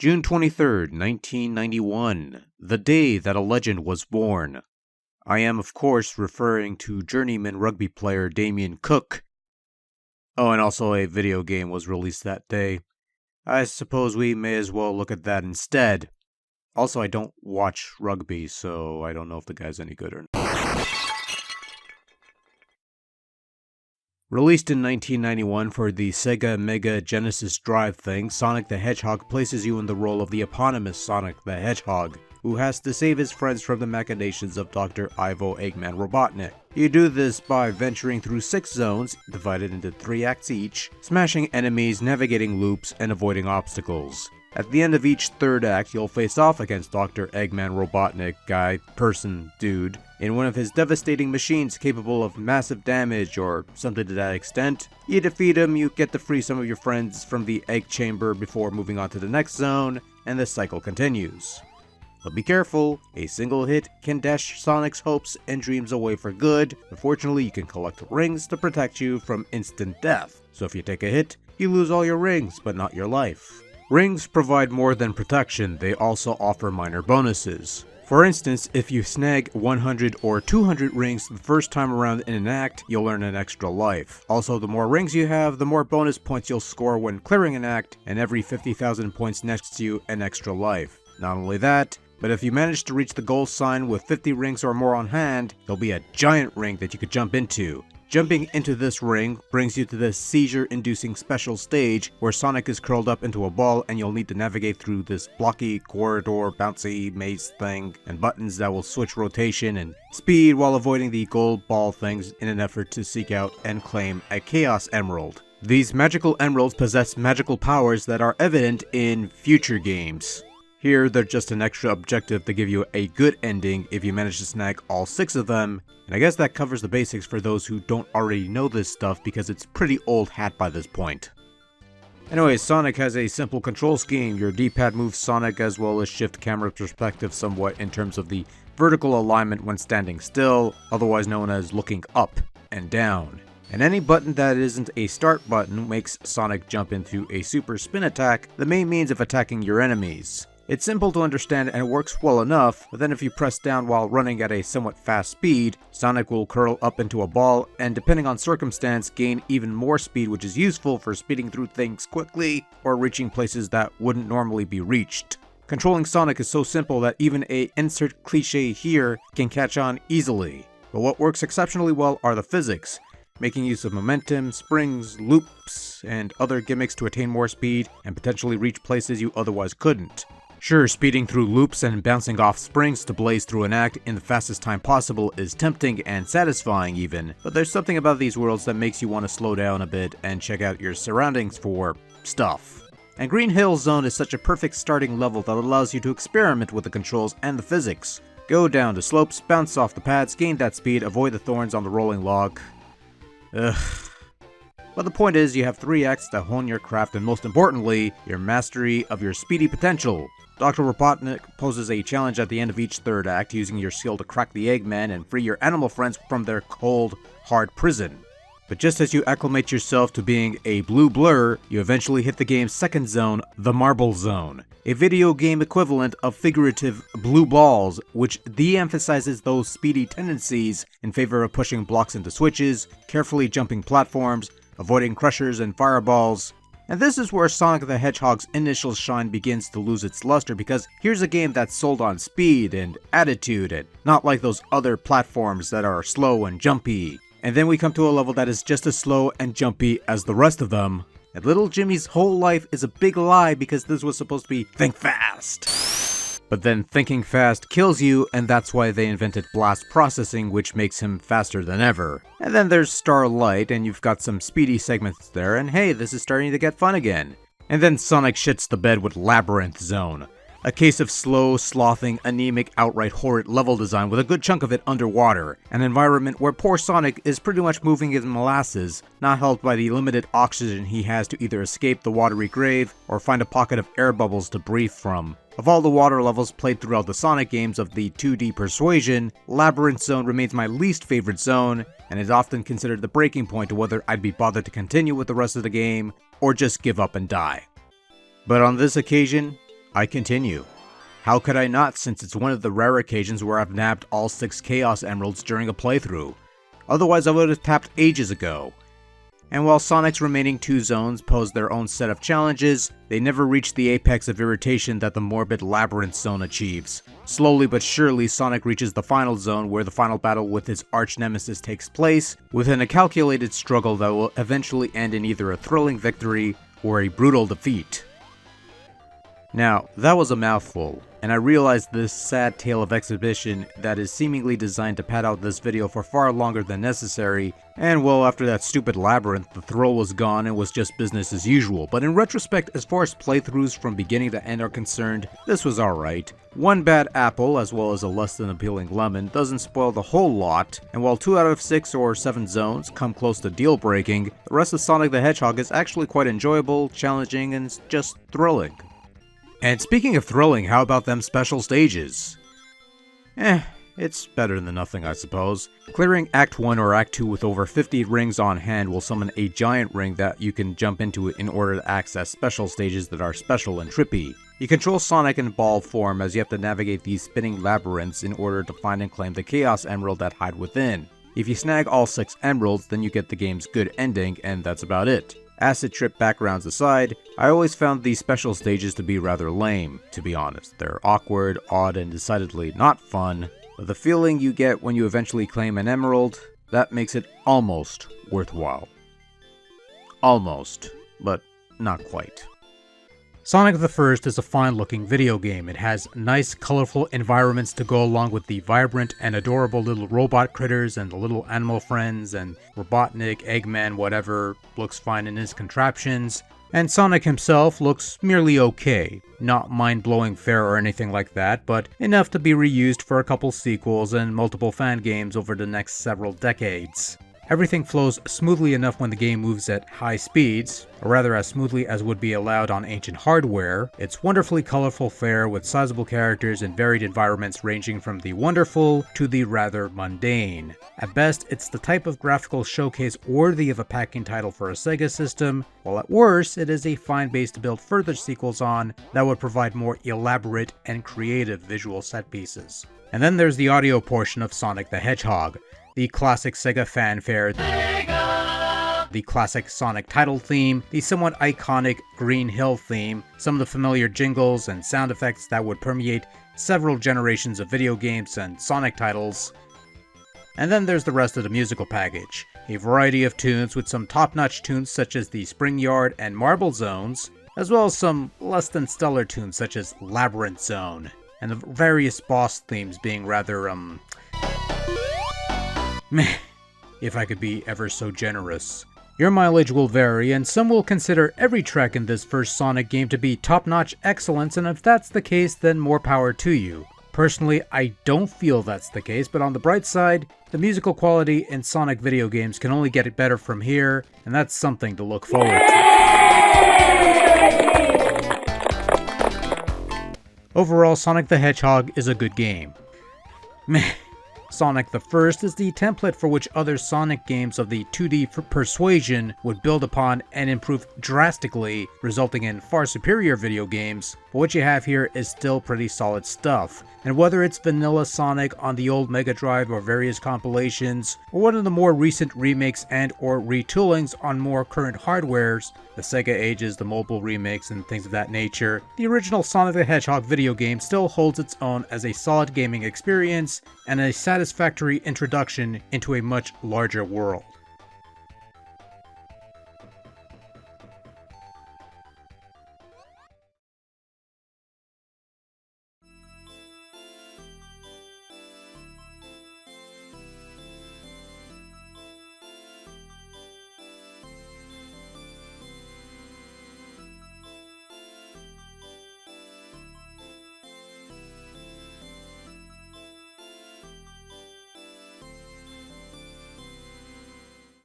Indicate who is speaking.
Speaker 1: June 23rd, 1991, the day that a legend was born. I am, of course, referring to journeyman rugby player Damien Cook. Oh, and also a video game was released that day. I suppose we may as well look at that instead. Also, I don't watch rugby, so I don't know if the guy's any good or not. Released in 1991 for the Sega Genesis Drive thing, Sonic the Hedgehog places you in the role of the eponymous Sonic the Hedgehog, who has to save his friends from the machinations of Dr. Ivo Eggman Robotnik. You do this by venturing through 6 zones, divided into 3 acts each, smashing enemies, navigating loops, and avoiding obstacles. At the end of each third act, you'll face off against Dr. Eggman Robotnik guy, person, dude, in one of his devastating machines capable of massive damage or something to that extent. You defeat him, you get to free some of your friends from the egg chamber before moving on to the next zone, and the cycle continues. But be careful, a single hit can dash Sonic's hopes and dreams away for good. Unfortunately, you can collect rings to protect you from instant death. So if you take a hit, you lose all your rings, but not your life. Rings provide more than protection, they also offer minor bonuses. For instance, if you snag 100 or 200 rings the first time around in an act, you'll earn an extra life. Also, the more rings you have, the more bonus points you'll score when clearing an act, and every 50,000 points nets you an extra life. Not only that, but if you manage to reach the goal sign with 50 rings or more on hand, there'll be a giant ring that you could jump into. Jumping into this ring brings you to the seizure-inducing special stage where Sonic is curled up into a ball and you'll need to navigate through this blocky, corridor, bouncy maze thing and buttons that will switch rotation and speed while avoiding the gold ball things in an effort to seek out and claim a Chaos Emerald. These magical emeralds possess magical powers that are evident in future games. Here, they're just an extra objective to give you a good ending if you manage to snag all 6 of them, and I guess that covers the basics for those who don't already know this stuff because it's pretty old hat by this point. Anyway, Sonic has a simple control scheme. Your D-pad moves Sonic as well as shift camera perspective somewhat in terms of the vertical alignment when standing still, otherwise known as looking up and down. And any button that isn't a start button makes Sonic jump into a super spin attack, the main means of attacking your enemies. It's simple to understand and it works well enough, but then if you press down while running at a somewhat fast speed, Sonic will curl up into a ball and depending on circumstance gain even more speed, which is useful for speeding through things quickly or reaching places that wouldn't normally be reached. Controlling Sonic is so simple that even a insert cliche here can catch on easily. But what works exceptionally well are the physics, making use of momentum, springs, loops, and other gimmicks to attain more speed and potentially reach places you otherwise couldn't. Sure, speeding through loops and bouncing off springs to blaze through an act in the fastest time possible is tempting and satisfying even, but there's something about these worlds that makes you want to slow down a bit and check out your surroundings for stuff. And Green Hill Zone is such a perfect starting level that allows you to experiment with the controls and the physics. Go down the slopes, bounce off the pads, gain that speed, avoid the thorns on the rolling log. Ugh. But the point is, you have 3 acts to hone your craft and most importantly, your mastery of your speedy potential. Dr. Robotnik poses a challenge at the end of each third act, using your skill to crack the Eggman and free your animal friends from their cold, hard prison. But just as you acclimate yourself to being a blue blur, you eventually hit the game's second zone, the Marble Zone, a video game equivalent of figurative blue balls, which de-emphasizes those speedy tendencies in favor of pushing blocks into switches, carefully jumping platforms, avoiding crushers and fireballs. And this is where Sonic the Hedgehog's initial shine begins to lose its luster, because here's a game that's sold on speed and attitude and not like those other platforms that are slow and jumpy. And then we come to a level that is just as slow and jumpy as the rest of them. And little Jimmy's whole life is a big lie because this was supposed to be think fast. But then thinking fast kills you, and that's why they invented blast processing, which makes him faster than ever. And then there's Starlight, and you've got some speedy segments there, and hey, this is starting to get fun again. And then Sonic shits the bed with Labyrinth Zone. A case of slow, slothing, anemic, outright horrid level design with a good chunk of it underwater. An environment where poor Sonic is pretty much moving in molasses, not helped by the limited oxygen he has to either escape the watery grave or find a pocket of air bubbles to breathe from. Of all the water levels played throughout the Sonic games of the 2D Persuasion, Labyrinth Zone remains my least favorite zone, and is often considered the breaking point to whether I'd be bothered to continue with the rest of the game, or just give up and die. But on this occasion, I continue. How could I not, since it's one of the rare occasions where I've nabbed all 6 Chaos Emeralds during a playthrough. Otherwise I would have tapped ages ago. And while Sonic's remaining 2 zones pose their own set of challenges, they never reach the apex of irritation that the morbid Labyrinth zone achieves. Slowly but surely, Sonic reaches the final zone where the final battle with his arch-nemesis takes place, within a calculated struggle that will eventually end in either a thrilling victory or a brutal defeat. Now, that was a mouthful, and I realized this sad tale of exhibition that is seemingly designed to pad out this video for far longer than necessary, and well, after that stupid labyrinth, the thrill was gone and was just business as usual. But in retrospect, as far as playthroughs from beginning to end are concerned, this was alright. One bad apple, as well as a less than appealing lemon, doesn't spoil the whole lot, and while 2 out of 6 or 7 zones come close to deal breaking, the rest of Sonic the Hedgehog is actually quite enjoyable, challenging, and just thrilling. And speaking of thrilling, how about them special stages? It's better than nothing, I suppose. Clearing Act 1 or Act 2 with over 50 rings on hand will summon a giant ring that you can jump into in order to access special stages that are special and trippy. You control Sonic in ball form as you have to navigate these spinning labyrinths in order to find and claim the Chaos Emerald that hide within. If you snag all 6 emeralds, then you get the game's good ending, and that's about it. Acid trip backgrounds aside, I always found these special stages to be rather lame, to be honest. They're awkward, odd, and decidedly not fun, but the feeling you get when you eventually claim an emerald, that makes it almost worthwhile. Almost, but not quite. Sonic the First is a fine-looking video game. It has nice, colorful environments to go along with the vibrant and adorable little robot critters and the little animal friends, and Robotnik, Eggman, whatever, looks fine in his contraptions. And Sonic himself looks merely okay. Not mind-blowing fair or anything like that, but enough to be reused for a couple sequels and multiple fan games over the next several decades. Everything flows smoothly enough when the game moves at high speeds, or rather as smoothly as would be allowed on ancient hardware. It's wonderfully colorful fare with sizable characters and varied environments ranging from the wonderful to the rather mundane. At best, it's the type of graphical showcase worthy of a packing title for a Sega system, while at worst, it is a fine base to build further sequels on that would provide more elaborate and creative visual set pieces. And then there's the audio portion of Sonic the Hedgehog. The classic Sega fanfare, the classic Sonic title theme, the somewhat iconic Green Hill theme, some of the familiar jingles and sound effects that would permeate several generations of video games and Sonic titles. And then there's the rest of the musical package, a variety of tunes with some top-notch tunes such as the Spring Yard and Marble Zones, as well as some less than stellar tunes such as Labyrinth Zone, and the various boss themes being rather, meh, if I could be ever so generous. Your mileage will vary, and some will consider every track in this first Sonic game to be top-notch excellence, and if that's the case, then more power to you. Personally, I don't feel that's the case, but on the bright side, the musical quality in Sonic video games can only get better from here, and that's something to look forward to. Overall, Sonic the Hedgehog is a good game. Meh. Sonic the First is the template for which other Sonic games of the 2D persuasion would build upon and improve drastically, resulting in far superior video games, but what you have here is still pretty solid stuff. And whether it's vanilla Sonic on the old Mega Drive or various compilations, or one of the more recent remakes and or retoolings on more current hardwares, the Sega Ages, the mobile remakes, and things of that nature, the original Sonic the Hedgehog video game still holds its own as a solid gaming experience and a satisfactory introduction into a much larger world.